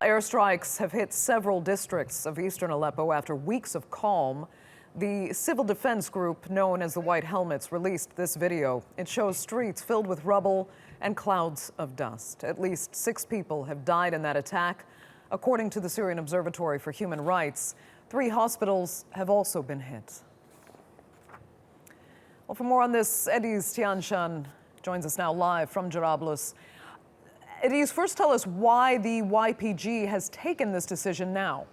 Airstrikes have hit several districts of eastern Aleppo after weeks of calm. The civil defense group known as the White Helmets released this video. It shows streets filled with rubble and clouds of dust. At least 6 people have died in that attack. According to the Syrian Observatory for Human Rights, 3 hospitals have also been hit. Well, for more on this, Ediz Tiyansan joins us now live from Jarablus. Ediz, first tell us why the YPG has taken this decision now.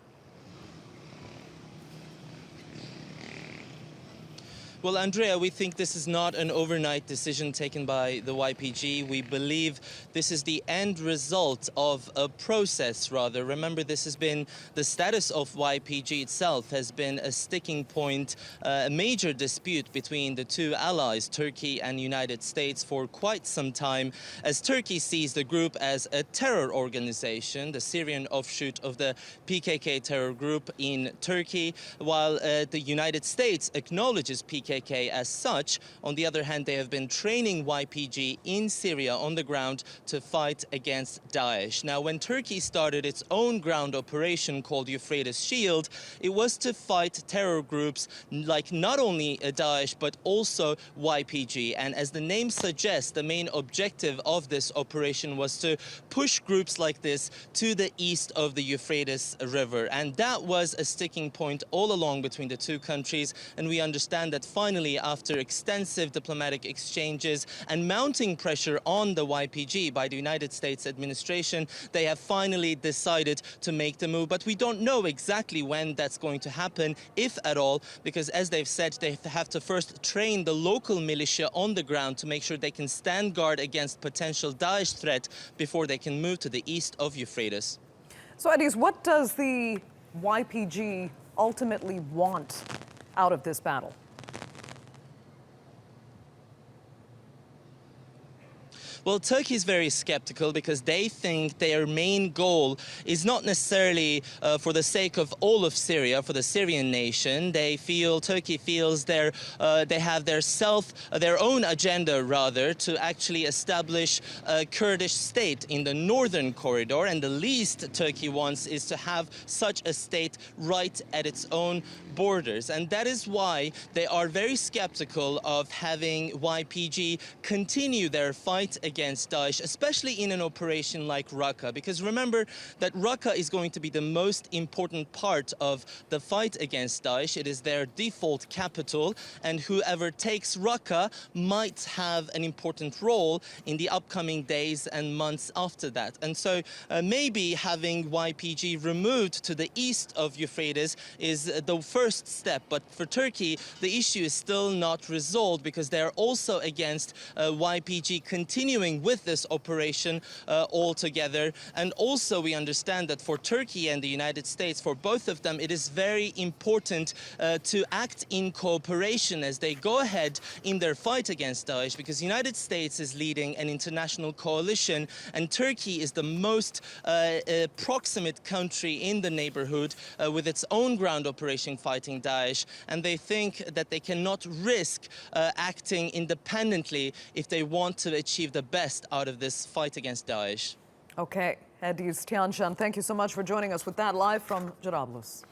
Well, Andrea, we think this is not an overnight decision taken by the YPG. We believe this is the end result of a process, rather. Remember, this has been the status of YPG itself has been a sticking point, a major dispute between the two allies, Turkey and United States, for quite some time, as Turkey sees the group as a terror organization, the Syrian offshoot of the PKK terror group in Turkey, while the United States acknowledges PKK as such. On the other hand, they have been training YPG in Syria on the ground to fight against Daesh. Now, when Turkey started its own ground operation called Euphrates Shield, it was to fight terror groups like not only Daesh but also YPG. And as the name suggests, the main objective of this operation was to push groups like this to the east of the Euphrates River. And that was a sticking point all along between the two countries. And we understand that finally, after extensive diplomatic exchanges and mounting pressure on the YPG by the United States administration, they have finally decided to make the move. But we don't know exactly when that's going to happen, if at all, because as they've said, they have to first train the local militia on the ground to make sure they can stand guard against potential Daesh threat before they can move to the east of Euphrates. So, Ediz, what does the YPG ultimately want out of this battle? Well, Turkey is very skeptical because they think their main goal is not necessarily for the sake of all of Syria, for the Syrian nation. Turkey feels they have their own agenda, rather, to actually establish a Kurdish state in the northern corridor. And the least Turkey wants is to have such a state right at its own borders. And that is why they are very skeptical of having YPG continue their fight against Daesh, especially in an operation like Raqqa, because remember that Raqqa is going to be the most important part of the fight against Daesh. It is their default capital, and whoever takes Raqqa might have an important role in the upcoming days and months after that. And so maybe having YPG removed to the east of Euphrates is the first step. But for Turkey, the issue is still not resolved because they are also against YPG continuing with this operation altogether. And also we understand that for Turkey and the United States, for both of them, it is very important to act in cooperation as they go ahead in their fight against Daesh, because the United States is leading an international coalition and Turkey is the most proximate country in the neighborhood with its own ground operation fighting Daesh, and they think that they cannot risk acting independently if they want to achieve the best out of this fight against Daesh. Okay, Ediz Tiyansan, thank you so much for joining us with that live from Jarablus.